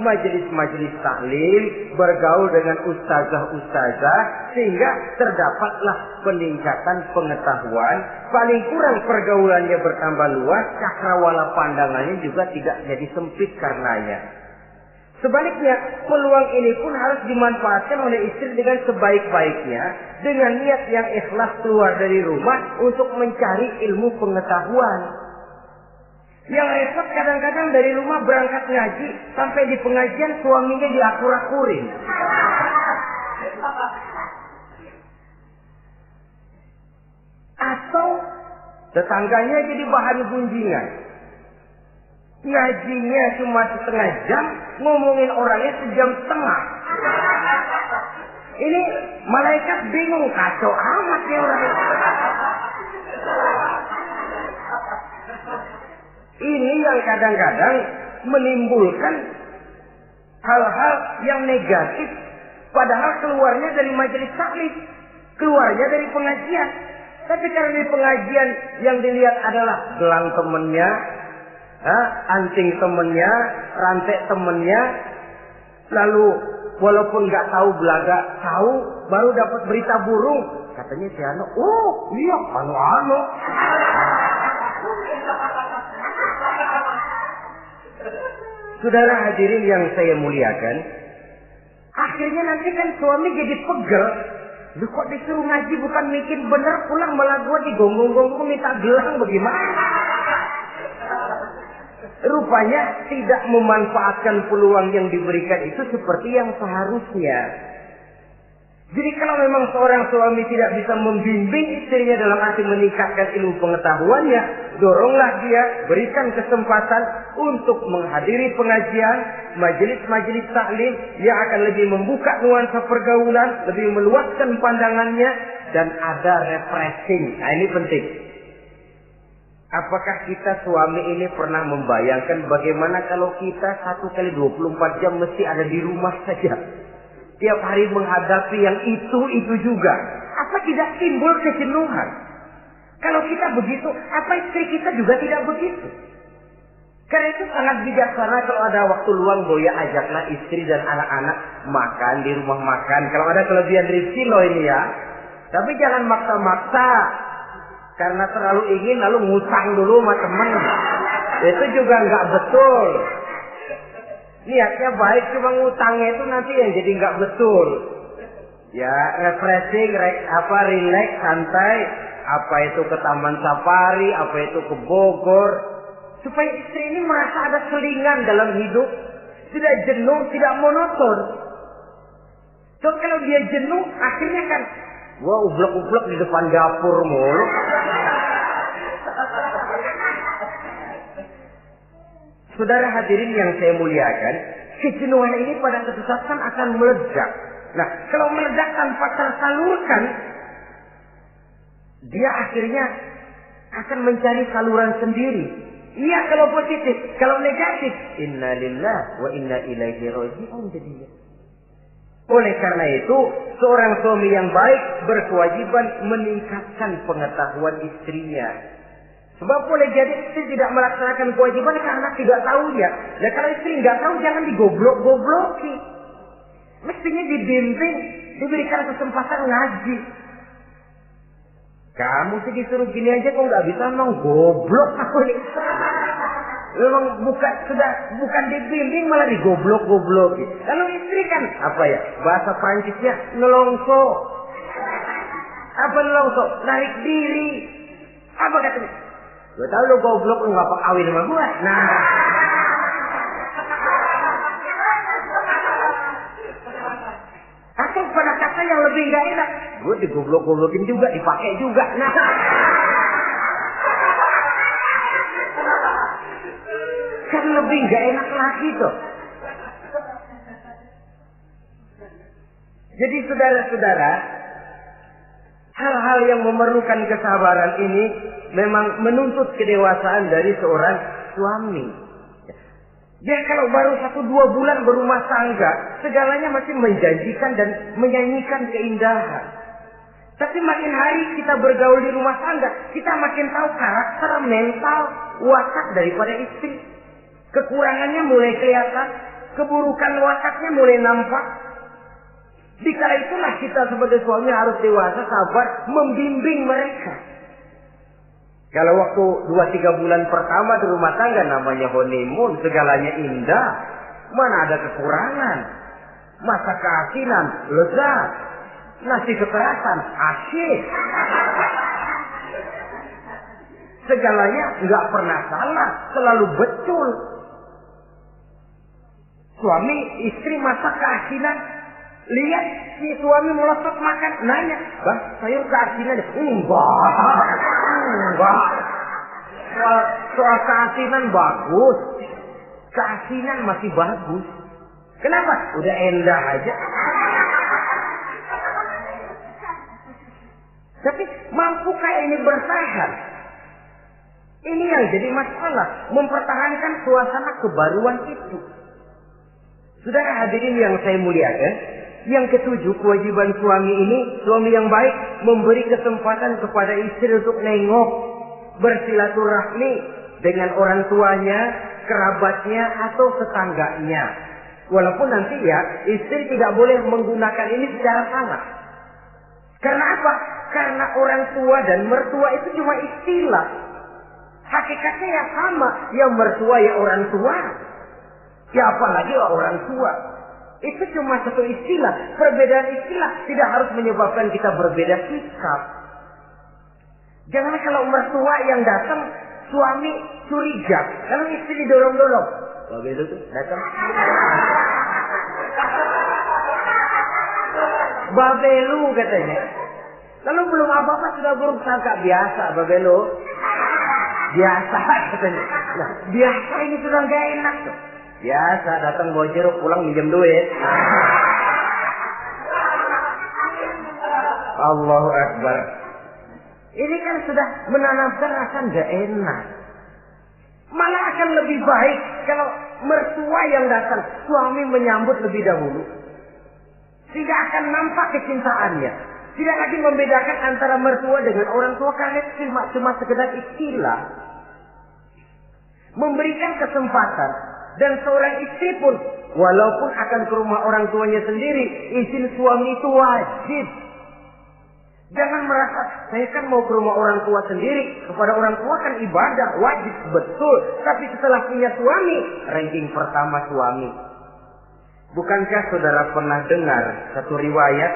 Speaker 1: majelis-majelis taklim, bergaul dengan ustazah-ustazah, sehingga terdapatlah peningkatan pengetahuan. Paling kurang pergaulannya bertambah luas, cakrawala pandangannya juga tidak jadi sempit karenanya. Sebaliknya, peluang ini pun harus dimanfaatkan oleh istri dengan sebaik-baiknya, dengan niat yang ikhlas keluar dari rumah untuk mencari ilmu pengetahuan. Yang repot kadang-kadang dari rumah berangkat ngaji, sampai di pengajian suaminya diakur-akurin. Atau tetangganya jadi bahan gunjingan. Ngajinya cuma setengah jam, ngomongin orangnya sejam setengah. Ini malaikat bingung, kacau amat ya orang. Ini yang kadang-kadang menimbulkan hal-hal yang negatif. Padahal keluarnya dari majelis taklim, keluarnya dari pengajian. Tapi karena di pengajian yang dilihat adalah gelang temennya, anting temennya, rantai temennya, lalu walaupun nggak tahu belaga, tahu baru dapat berita burung, katanya si Ano, oh iya Ano. Saudara hadirin yang saya muliakan, akhirnya nanti kan suami jadi pegel. Lu kok disuruh ngaji bukan mikir bener, pulang malah gua digonggong-gonggong minta gelang, bagaimana? Rupanya tidak memanfaatkan peluang yang diberikan itu seperti yang seharusnya. Jadi kalau memang seorang suami tidak bisa membimbing istrinya dalam arti meningkatkan ilmu pengetahuannya, doronglah dia, berikan kesempatan untuk menghadiri pengajian, majelis-majelis taklim yang akan lebih membuka nuansa pergaulan, lebih meluaskan pandangannya, dan ada refreshing. Nah ini penting. Apakah kita suami ini pernah membayangkan bagaimana kalau kita 1 kali 24 jam mesti ada di rumah saja? Tiap hari menghadapi yang itu juga. Apa tidak timbul kejenuhan? Kalau kita begitu, apa istri kita juga tidak begitu? Karena itu sangat bijaksana kalau ada waktu luang, Boya ajaklah istri dan anak-anak makan di rumah makan. Kalau ada kelebihan rezeki loh ini ya. Tapi jangan maksa-maksa. Karena terlalu ingin lalu ngutang dulu sama teman. Itu juga nggak betul. Niatnya baik, cuma ngutangnya itu nanti yang jadi nggak betul. Ya refreshing, relax, santai. Apa itu ke Taman Safari, apa itu ke Bogor. Supaya istri ini merasa ada selingan dalam hidup. Tidak jenuh, tidak monoton. So kalau dia jenuh, akhirnya kan wah ublek-ublek di depan dapur mulu. Saudara hadirin yang saya muliakan, kejenuhan ini pada suatu saat akan meledak. Nah, kalau meledak tanpa tersalurkan, dia akhirnya akan mencari saluran sendiri. Iya kalau positif, kalau negatif, inna lillahi wa inna ilaihi raji'un jadinya. Oleh karena itu, seorang suami yang baik berkewajiban meningkatkan pengetahuan istrinya. Sebab boleh jadi istri tidak melaksanakan kewajiban karena tidak tahunya. Nah kalau istri nggak tahu jangan digoblok-gobloki. Mestinya dibimbing, diberikan kesempatan ngaji. Kamu sih disuruh gini aja kok nggak bisa, emang goblok aku nih. Memang bukan dibimbing malah digoblok-gobloki. Kalau istri kan apa ya? Bahasa Prancisnya nelongso. Apa nelongso? Narik diri. Apa katanya? Gue tau lu goblok, lu gak kawin sama gue. Nah. Atau pada kata yang lebih gak enak, gue digoblok-goblokin juga, dipakai juga. Nah. Kan lebih gak enak lagi tuh. Jadi saudara-saudara, hal-hal yang memerlukan kesabaran ini memang menuntut kedewasaan dari seorang suami. Dia kalau baru 1-2 bulan berumah tangga, segalanya masih menjanjikan dan menyanyikan keindahan. Tapi makin hari kita bergaul di rumah tangga, kita makin tahu karakter, mental, watak daripada istri. Kekurangannya mulai kelihatan, keburukan wataknya mulai nampak. Dikala itulah kita sebagai suami harus dewasa, sabar, membimbing mereka. Kalau waktu 2-3 bulan pertama di rumah tangga namanya honeymoon, segalanya indah. Mana ada kekurangan. Masa keasinan, lezat. Nasi kekerasan, asyik. Segalanya nggak pernah salah, selalu betul. Suami, istri masak keasinan. Lihat si suami melotot makan, nanya, "Bang, sayur keasinan?" Enggak. Soal keasinan bagus. Keasinan masih bagus. Kenapa? Udah endah aja. Tapi mampukah ini bertahan? Ini yang jadi masalah, mempertahankan suasana kebaruan itu. Saudara hadirin yang saya muliakan, yang ketujuh, kewajiban suami ini, suami yang baik memberi kesempatan kepada istri untuk nengok, bersilaturahmi dengan orang tuanya, kerabatnya atau tetangganya. Walaupun nanti ya, istri tidak boleh menggunakan ini secara salah. Karena apa? Karena orang tua dan mertua itu cuma istilah. Hakikatnya ya sama, ya mertua ya orang tua. Ya apalagi orang tua. Itu cuma satu istilah. Perbedaan istilah tidak harus menyebabkan kita berbeda sikap. Jangan kalau mertua yang datang, suami curiga. Kalau istri didorong-dorong. Babe itu tuh datang. Babelu katanya. Lalu belum apa-apa sudah buruk sangka. Biasa babelu. Biasa katanya. Nah, biasa ini sudah gak enak tuh. Biasa datang bawa jeruk, pulang minjem duit. Allahu Akbar. Ini kan sudah menanamkan rasa gak enak. Malah akan lebih baik kalau mertua yang datang, suami menyambut lebih dahulu. Tidak akan nampak kecintaannya. Tidak lagi membedakan antara mertua dengan orang tua karena cuma sekedar istilah. Memberikan kesempatan. Dan seorang istri pun, walaupun akan ke rumah orang tuanya sendiri, izin suami itu wajib. Jangan merasa, saya kan mau ke rumah orang tua sendiri, kepada orang tua kan ibadah, wajib, betul. Tapi setelah punya suami, ranking pertama suami. Bukankah saudara pernah dengar satu riwayat,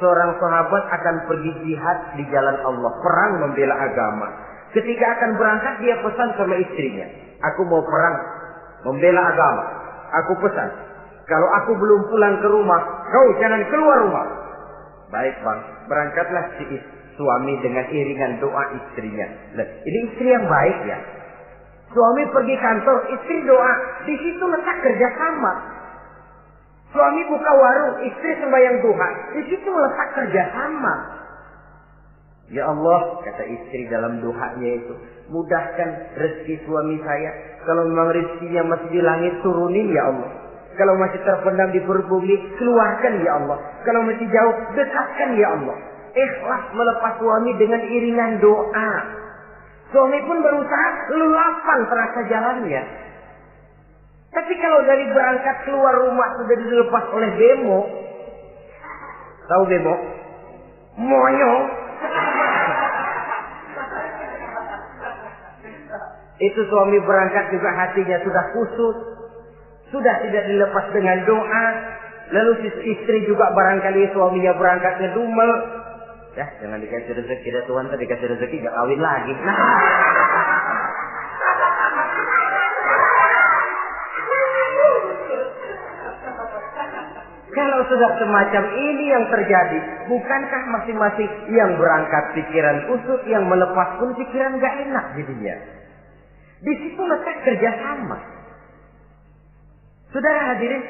Speaker 1: seorang sahabat akan pergi jihad di jalan Allah, perang membela agama. Ketika akan berangkat, dia pesan sama istrinya, "Aku mau perang membela agama. Aku pesan, kalau aku belum pulang ke rumah, kau jangan keluar rumah." Baik bang, berangkatlah si suami dengan iringan doa istrinya. Nah, ini istri yang baik ya. Suami pergi kantor, istri doa. Di situ letak kerjasama. Suami buka warung, istri sembahyang duha. Di situ letak kerjasama. Ya Allah, kata istri dalam doanya itu, mudahkan rezeki suami saya. Kalau memang rezekinya masih di langit, turunin ya Allah. Kalau masih terpendam di perut bumi, keluarkan ya Allah. Kalau masih jauh, dekatkan ya Allah. Ikhlas melepas suami dengan iringan doa. Suami pun berusaha lulapan terasa jalannya. Tapi kalau dari berangkat keluar rumah sudah dilepas oleh bemo. Tahu bemo? Moyo. Itu suami berangkat juga hatinya sudah kusut. Sudah tidak dilepas dengan doa. Lalu istri juga barangkali suaminya berangkat ngedumel. Ya, jangan dikasih rezeki dah Tuhan, tadi dikasih rezeki gak kawin lagi. Nah. Kalau sudah semacam ini yang terjadi, bukankah masing-masing yang berangkat pikiran kusut, yang melepas pun pikiran gak enak jadinya. Di situ letak kerjasama. Saudara hadirin,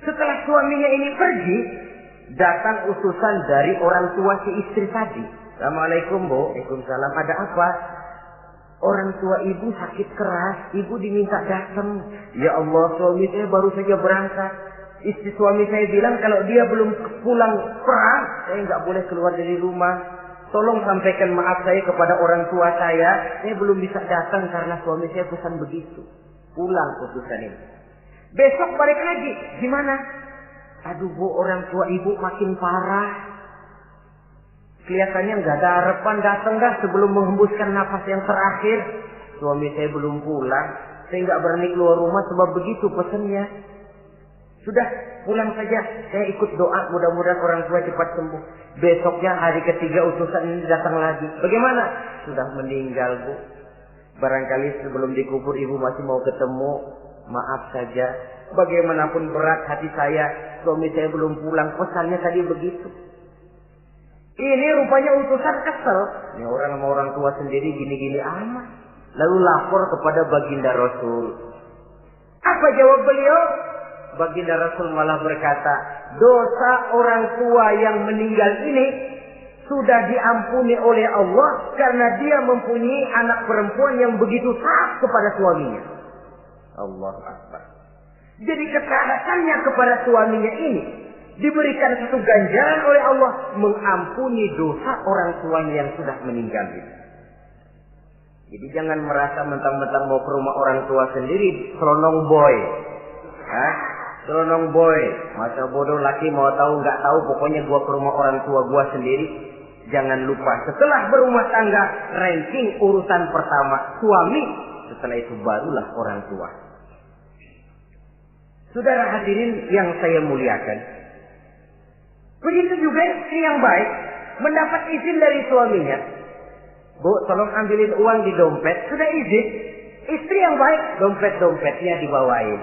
Speaker 1: Setelah suaminya ini pergi, datang utusan dari orang tua si istri tadi. Assalamualaikum Bu. Waalaikumsalam. Ada apa? Orang tua ibu sakit keras, ibu diminta datang. Ya Allah, suami saya baru saja berangkat. Istri suami saya bilang kalau dia belum pulang perang, saya nggak boleh keluar dari rumah. Tolong sampaikan maaf saya kepada orang tua saya belum bisa datang karena suami saya pesan begitu. Pulang utusan ini. Besok balik lagi, gimana? Aduh Bu, orang tua ibu makin parah. Kelihatannya nggak ada harapan, datang dah sebelum menghembuskan nafas yang terakhir. Suami saya belum pulang, saya nggak berani keluar rumah sebab begitu pesannya. Sudah, pulang saja, saya ikut doa, mudah-mudahan orang tua cepat sembuh. Besoknya hari ketiga utusan ini datang lagi. Bagaimana? Sudah meninggal Bu. Barangkali sebelum dikubur ibu masih mau ketemu. Maaf saja, bagaimanapun berat hati saya, suami saya belum pulang, pesannya tadi begitu. Ini rupanya utusan kesel. Ini orang sama orang tua sendiri gini-gini amat. Lalu lapor kepada baginda Rasul. Apa jawab beliau? Baginda Rasul malah berkata, dosa orang tua yang meninggal ini sudah diampuni oleh Allah karena dia mempunyai anak perempuan yang begitu taat kepada suaminya. Allahu Akbar. Jadi ketaatannya kepada suaminya ini diberikan satu ganjaran oleh Allah mengampuni dosa orang tuanya yang sudah meninggal itu. Jadi jangan merasa mentang-mentang mau ke rumah orang tua sendiri selonong boy. Selonong boy, masa bodoh laki mau tahu nggak tahu, pokoknya gua ke rumah orang tua gua sendiri. Jangan lupa setelah berumah tangga ranking urutan pertama suami, setelah itu barulah orang tua. Saudara hadirin yang saya muliakan, begitu juga istri yang baik mendapat izin dari suaminya. Bu, tolong ambilin uang di dompet. Sudah izin. Istri yang baik, dompetnya dibawain.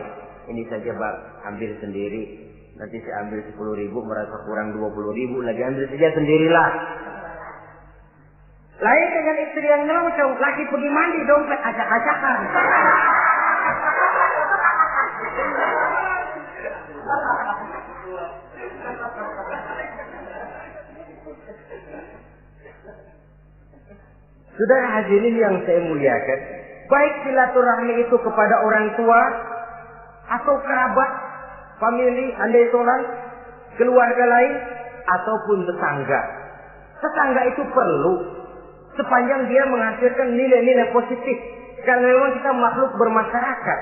Speaker 1: Ini saja Bang, ambil sendiri. Nanti saya ambil 10.000, merasa kurang 20.000, lagi ambil saja sendirilah. Lain dengan istri yang nyelonong, lagi pergi mandi, dompet acak-acakan. Saudara hadirin yang saya muliakan, baik silaturahmi itu kepada orang tua atau kerabat, famili, andai tolan, keluarga lain ataupun tetangga. Tetangga itu perlu sepanjang dia menghasilkan nilai-nilai positif. Karena memang kita makhluk bermasyarakat.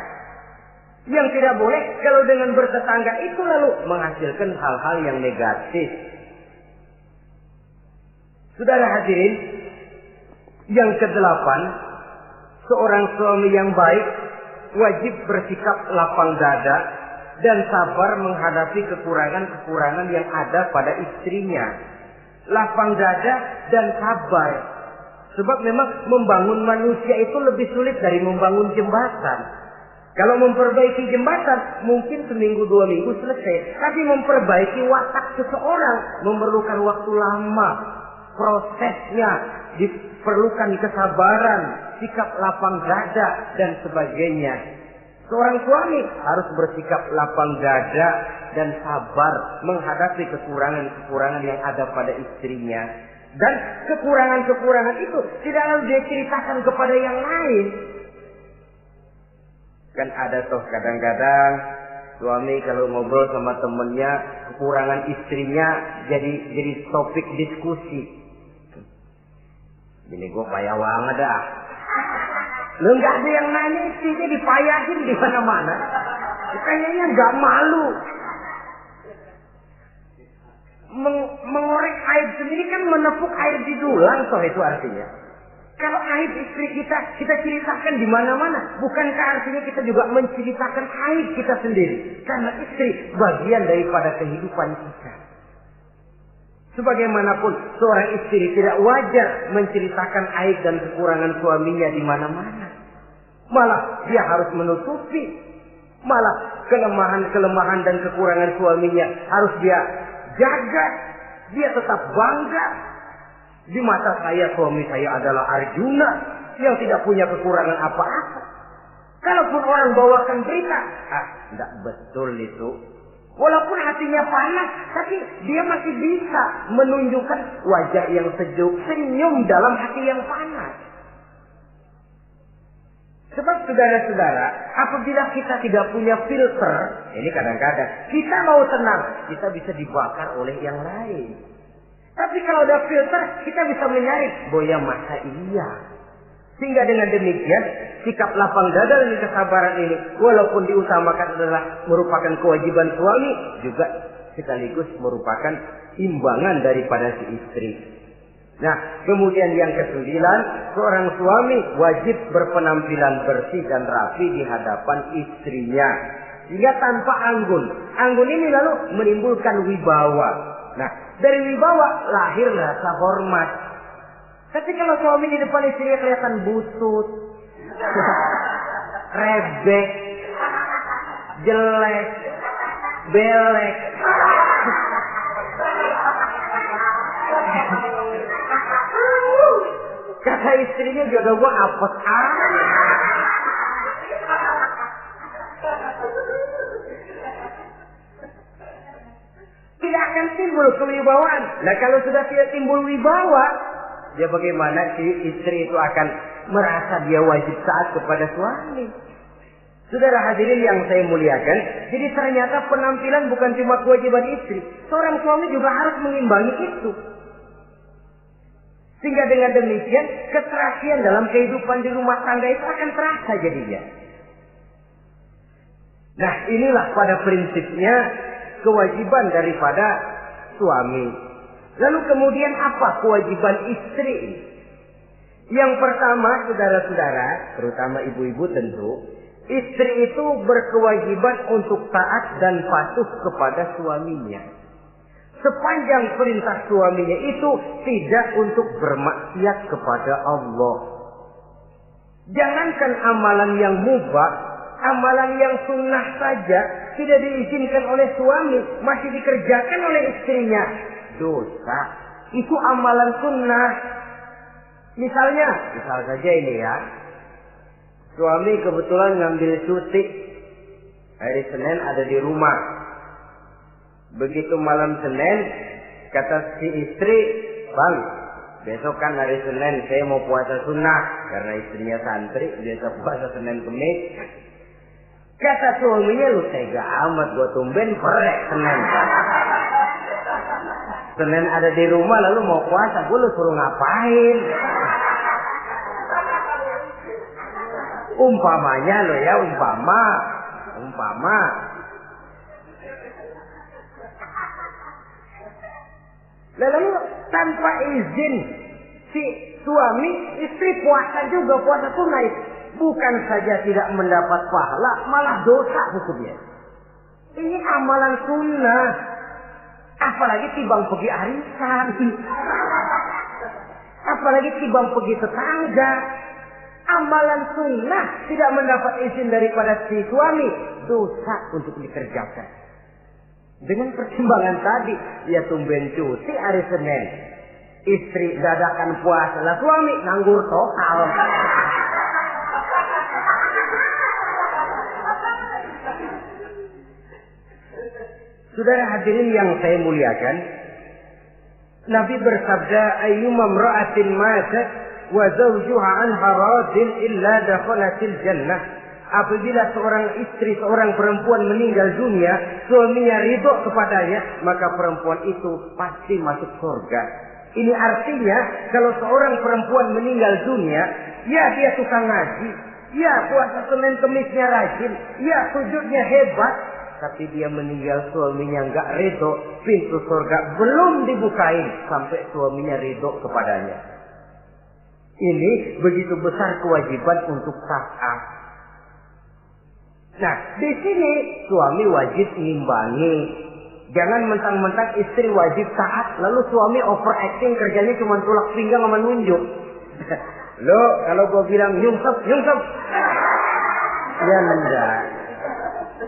Speaker 1: Yang tidak boleh kalau dengan bertetangga itu lalu menghasilkan hal-hal yang negatif. Saudara hadirin, yang kedelapan, seorang suami yang baik wajib bersikap lapang dada dan sabar menghadapi kekurangan-kekurangan yang ada pada istrinya. Lapang dada dan sabar. Sebab memang membangun manusia itu lebih sulit dari membangun jembatan. Kalau memperbaiki jembatan mungkin seminggu 2 minggu selesai. Tapi memperbaiki watak seseorang memerlukan waktu lama. Prosesnya diperlukan kesabaran, sikap lapang dada dan sebagainya. Seorang suami harus bersikap lapang dada dan sabar menghadapi kekurangan-kekurangan yang ada pada istrinya. Dan kekurangan-kekurangan itu tidak lalu dia ceritakan kepada yang lain. Kan ada toh kadang-kadang suami kalau ngobrol sama temennya, kekurangan istrinya jadi topik diskusi. Gini gue payah banget dah. Lu nggak ada yang nanya, istrinya dipayahin di mana-mana. Kayaknya nggak malu. Mengorek aib sendiri kan menepuk air di dulang, toh itu artinya. Kalau aib istri kita ceritakan di mana-mana, bukankah artinya kita juga menceritakan aib kita sendiri? Karena istri bagian daripada kehidupan kita. Sebagaimanapun seorang istri tidak wajar menceritakan aib dan kekurangan suaminya di mana-mana. Malah dia harus menutupi. Malah kelemahan-kelemahan dan kekurangan suaminya harus dia jaga. Dia tetap bangga. Di mata saya suami saya adalah Arjuna yang tidak punya kekurangan apa-apa. Kalaupun orang bawakan berita, tidak betul itu. Walaupun hatinya panas, tapi dia masih bisa menunjukkan wajah yang sejuk, senyum dalam hati yang panas. Sebab saudara-saudara, apabila kita tidak punya filter, ini kadang-kadang kita mau tenang, kita bisa dibakar oleh yang lain. Tapi kalau ada filter, kita bisa menyaring, boya masa iya. Sehingga dengan demikian, sikap lapang dada dan kesabaran ini, walaupun diutamakan adalah merupakan kewajiban suami, juga sekaligus merupakan imbangan daripada si istri. Nah, kemudian yang ke-9, seorang suami wajib berpenampilan bersih dan rapi di hadapan istrinya. Sehingga tanpa anggun. Anggun ini lalu menimbulkan wibawa. Nah, dari wibawa lahir rasa hormat. Tapi kalau suami di depan istrinya kelihatan butut, rebek, jelek, belek, kata istrinya juga gua apes tidak akan timbul kewibawaan. Nah, kalau sudah tidak timbul wibawa, ya bagaimana si istri itu akan merasa dia wajib taat kepada suami. Saudara hadirin yang saya muliakan, jadi ternyata penampilan bukan cuma kewajiban istri, seorang suami juga harus mengimbangi itu. Sehingga dengan demikian keterasian dalam kehidupan di rumah tangga itu akan terasa jadinya. Nah, inilah pada prinsipnya kewajiban daripada suami. Lalu kemudian apa kewajiban istri? Yang pertama, saudara-saudara, terutama ibu-ibu tentu, istri itu berkewajiban untuk taat dan patuh kepada suaminya. Sepanjang perintah suaminya itu tidak untuk bermaksiat kepada Allah. Jangankan amalan yang mubah, amalan yang sunnah saja tidak diizinkan oleh suami, masih dikerjakan oleh istrinya. Dosa. Itu amalan sunnah. Misal saja ini ya. Suami kebetulan ngambil cuti. Hari Senin ada di rumah. Begitu malam Senin, kata si istri, "Bang, besok kan hari Senin saya mau puasa sunnah." Karena istrinya santri, biasa puasa Senin Kemis. Kata suaminya, "Lu tega amat, gua tumben perek Senin. Senin ada di rumah lalu mau puasa, gue lu suruh ngapain?" Umpamanya lo ya, umpama. Lalu tanpa izin si suami, istri puasa juga, puasa sunnah. Bukan saja tidak mendapat pahala, malah dosa hukumnya. Ini amalan sunnah. Apalagi timbang pergi arisan. Apalagi timbang pergi tetangga. Amalan sunnah tidak mendapat izin daripada si suami, dosa untuk dikerjakan. Dengan pertimbangan tadi, ya tumben cuti hari Senin. Istri dadakan puasa, lah suami nganggur total. Saudara hadirin yang saya muliakan, Nabi bersabda, "Ayyuma imra'atin matat wa zawjuha anha radin illa dakhalatil jannah." Apabila seorang istri, seorang perempuan meninggal dunia, suaminya ridho kepadanya, maka perempuan itu pasti masuk surga. Ini artinya kalau seorang perempuan meninggal dunia, ya dia tukang ngaji, ya puasa Senin Kemisnya rajin, ya sujudnya hebat, tapi dia meninggal suaminya enggak ridho, pintu surga belum dibukain sampai suaminya ridho kepadanya. Ini begitu besar kewajiban untuk taat. Nah, di sini suami wajib ngimbangi. Jangan mentang-mentang istri wajib taat, lalu suami overacting, kerjanya cuma tulak pinggang sama nunjuk. Lo kalau gue bilang nyungsep. Ya enggak.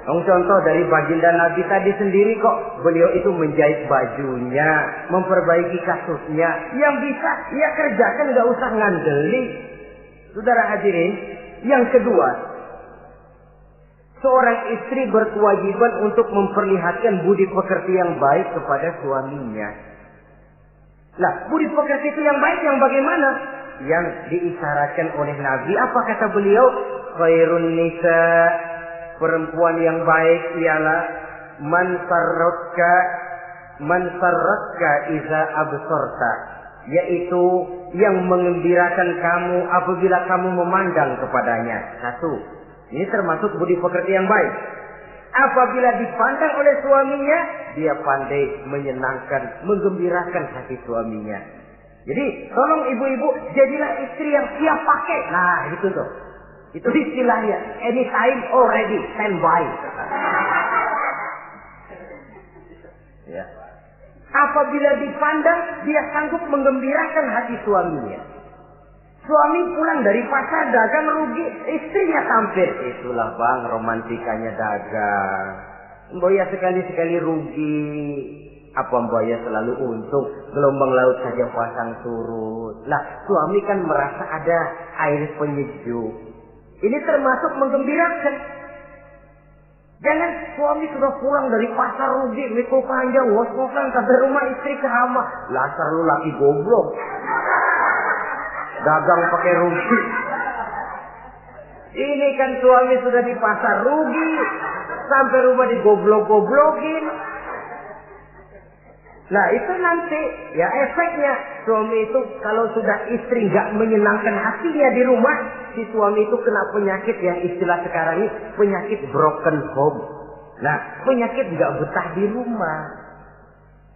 Speaker 1: Contoh dari baginda Nabi tadi sendiri kok, beliau itu menjahit bajunya, memperbaiki kasusnya. Yang bisa ia kerjakan, nggak usah ngandeli. Saudara hadirin, yang kedua, Seorang istri berkewajiban untuk memperlihatkan budi pekerti yang baik kepada suaminya. Lah, budi pekerti itu yang baik yang bagaimana? Yang diisyaratkan oleh Nabi. Apa kata beliau? Khairun nisa, perempuan yang baik ialah man sarratka iza absorta, yaitu yang mengembirakan kamu apabila kamu memandang kepadanya. Satu. Ini termasuk budi pekerti yang baik. Apabila dipandang oleh suaminya, dia pandai menyenangkan, menggembirakan hati suaminya. Jadi, tolong ibu-ibu, jadilah istri yang siap pakai. Nah, itu tuh. Itu istilahnya. Anytime already, standby. Ya. Apabila dipandang, dia sanggup menggembirakan hati suaminya. Suami pulang dari pasar dagang rugi, istrinya tampil. Itulah bang romantikanya dagang. Mboya sekali-sekali rugi. Apa mboya selalu untung? Gelombang laut saja pasang surut. Lah, suami kan merasa ada air penyejuk. Ini termasuk menggembirakan. Jangan suami sudah pulang dari pasar rugi, mikul panjang, ngos-ngosan sampai rumah istri ceramah. Lasar lu laki goblok. Dagang pakai rugi. Ini kan suami sudah di pasar rugi, sampai rumah digoblok-goblokin. Nah itu nanti ya efeknya. Suami itu kalau sudah istri nggak menyenangkan hatinya di rumah, si suami itu kena penyakit yang istilah sekarang ini penyakit broken home. Nah penyakit nggak betah di rumah.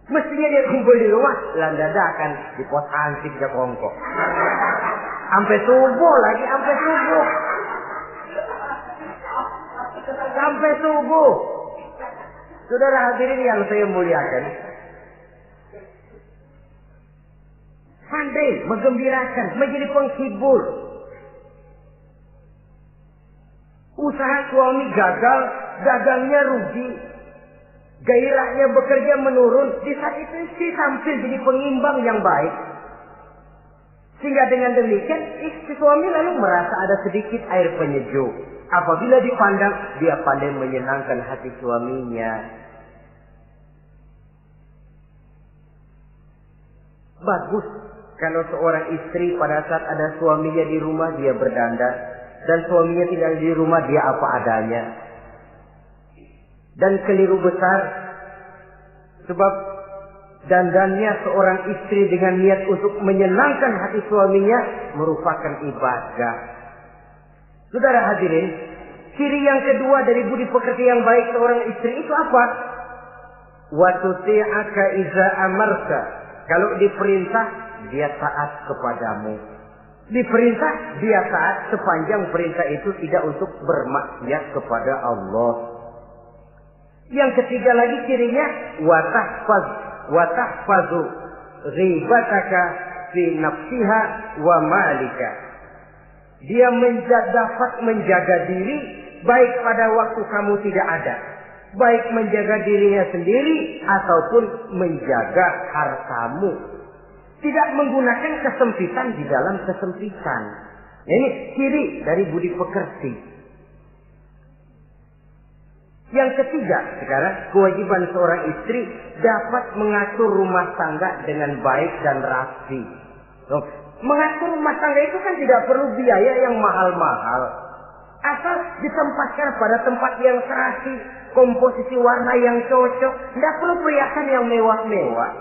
Speaker 1: Mestinya dia kumpul di rumah, dadakan di pos ansik dia kongkok. Sampai subuh lagi, sampai subuh. Sampai subuh. Saudara hadirin yang saya muliakan. Pandai menggembirakan, menjadi penghibur. Usaha suami gagal, dagangnya rugi. Gairahnya bekerja menurun. Di saat itu istri tampil jadi pengimbang yang baik. Sehingga dengan demikian istri suami lalu merasa ada sedikit air penyejuk. Apabila dipandang, dia pandai menyenangkan hati suaminya. Bagus kalau seorang istri pada saat ada suaminya di rumah dia berdandan. Dan suaminya tinggal di rumah dia apa adanya. Dan keliru besar. Sebab dandannya seorang istri dengan niat untuk menyenangkan hati suaminya merupakan ibadah. Saudara hadirin, ciri yang kedua dari budi pekerti yang baik seorang istri itu apa? Wa tuti'aka iza amarta. Kalau diperintah, dia taat kepadamu. Diperintah, dia taat sepanjang perintah itu tidak untuk bermaksiat kepada Allah. Yang ketiga lagi cirinya watahfazu ghibataka fi nafsiha wa malika. Dia dapat menjaga diri baik pada waktu kamu tidak ada, baik menjaga dirinya sendiri ataupun menjaga hartamu. Tidak menggunakan kesempitan di dalam kesempitan. Ini ciri dari budi pekerti. Yang ketiga, sekarang kewajiban seorang istri dapat mengatur rumah tangga dengan baik dan rapi. Mengatur rumah tangga itu kan tidak perlu biaya yang mahal-mahal. Asal ditempatkan pada tempat yang serasi, komposisi warna yang cocok, tidak perlu perhiasan yang mewah-mewah.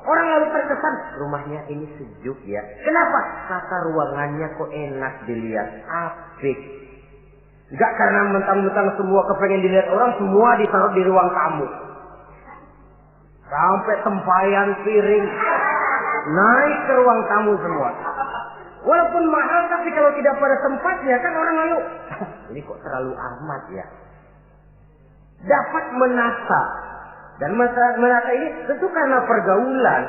Speaker 1: Orang lalu terkesan, rumahnya ini sejuk ya. Kenapa? Tata ruangannya kok enak dilihat, apik. Enggak karena mentang-mentang semua kepengen dilihat orang, semua ditaruh di ruang tamu. Sampai tempayan piring naik ke ruang tamu semua. Walaupun mahal, tapi kalau tidak pada tempatnya kan orang lalu, ini kok terlalu amat ya. Dapat menata. Dan menata ini tentu karena pergaulan.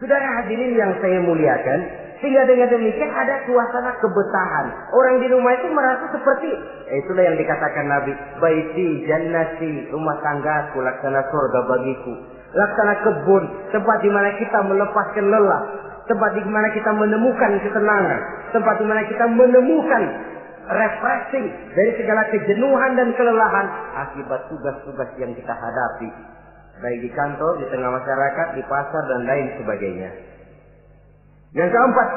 Speaker 1: Saudara hadirin yang saya muliakan, sehingga dengan demikian ada suasana kebetahan. Orang di rumah itu merasa seperti, itulah yang dikatakan Nabi, baiti jannati, rumah tanggaku laksana surga bagiku. Laksana kebun, tempat di mana kita melepaskan lelah, tempat di mana kita menemukan ketenangan, tempat di mana kita menemukan refreshing dari segala kejenuhan dan kelelahan akibat tugas-tugas yang kita hadapi, baik di kantor, di tengah masyarakat, di pasar, dan lain sebagainya. Yang keempat,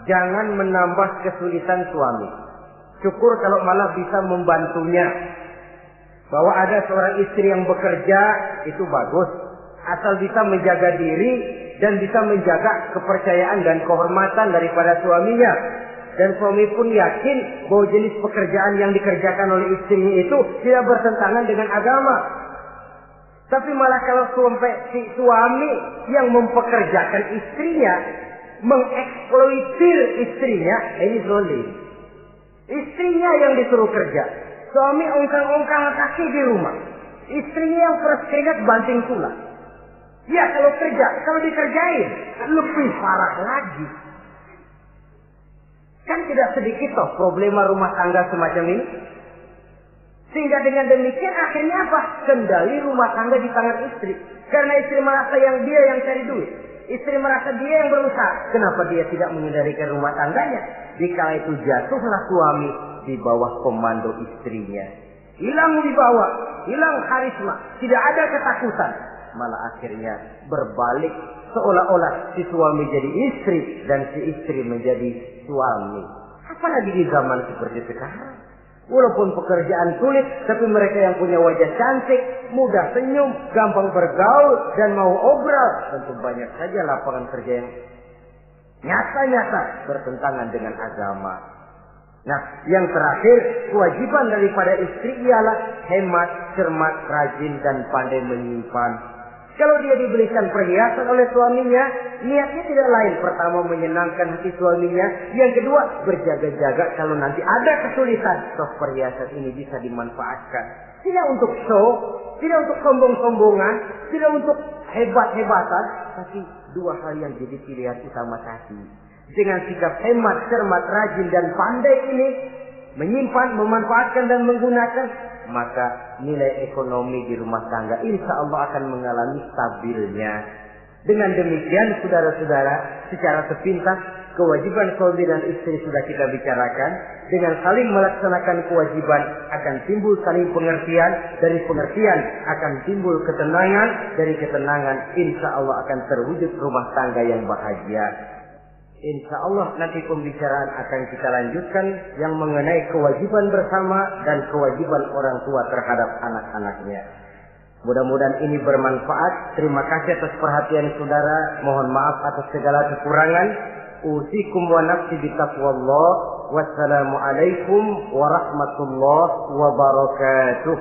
Speaker 1: jangan menambah kesulitan suami. Syukur kalau malah bisa membantunya. Bahwa ada seorang istri yang bekerja, itu bagus. Asal bisa menjaga diri dan bisa menjaga kepercayaan dan kehormatan daripada suaminya. Dan suami pun yakin bahwa jenis pekerjaan yang dikerjakan oleh istrinya itu tidak bertentangan dengan agama. Tapi malah kalau si suami yang mempekerjakan istrinya, mengeksploitir istrinya, ini zalim. Istrinya yang disuruh kerja. Suami ongkang-ongkang kaki di rumah. Istrinya yang peras keringat banting tulang. Ya kalau kerja, kalau dikerjain, lebih parah lagi. Kan tidak sedikit toh problema rumah tangga semacam ini. Sehingga dengan demikian akhirnya apa? Kendali rumah tangga di tangan istri. Karena istri merasa dia yang cari duit. Istri merasa dia yang berusaha. Kenapa dia tidak mengendalikan rumah tangganya? Dikala itu jatuhlah suami di bawah komando istrinya. Hilang wibawa, hilang karisma, tidak ada ketakutan. Malah akhirnya berbalik seolah-olah si suami jadi istri dan si istri menjadi suami. Apalagi di zaman seperti sekarang. Walaupun pekerjaan sulit, tapi mereka yang punya wajah cantik, mudah senyum, gampang bergaul, dan mau obral. Tentu banyak saja lapangan kerja yang nyata-nyata bertentangan dengan agama. Nah, yang terakhir, kewajiban daripada istri ialah hemat, cermat, rajin, dan pandai menyimpan. Kalau dia dibelikan perhiasan oleh suaminya, niatnya tidak lain. Pertama, menyenangkan hati suaminya. Yang kedua, berjaga-jaga kalau nanti ada kesulitan, toh perhiasan ini bisa dimanfaatkan. Tidak untuk show, tidak untuk sombong-sombongan, tidak untuk hebat-hebatan, tapi dua hal yang jadi pilihan utama tadi. Dengan sikap hemat, cermat, rajin, dan pandai ini, menyimpan, memanfaatkan, dan menggunakan, maka nilai ekonomi di rumah tangga insya Allah akan mengalami stabilnya. Dengan demikian, saudara-saudara, secara sepintas, kewajiban suami dan istri sudah kita bicarakan. Dengan saling melaksanakan kewajiban akan timbul saling pengertian. Dari pengertian akan timbul ketenangan. Dari ketenangan insya Allah akan terwujud rumah tangga yang bahagia. Insya Allah nanti pembicaraan akan kita lanjutkan yang mengenai kewajiban bersama dan kewajiban orang tua terhadap anak-anaknya. Mudah-mudahan ini bermanfaat. Terima kasih atas perhatian saudara. Mohon maaf atas segala kekurangan. Usikum wa nafsi bitaqwallah. Wassalamualaikum warahmatullahi wabarakatuh.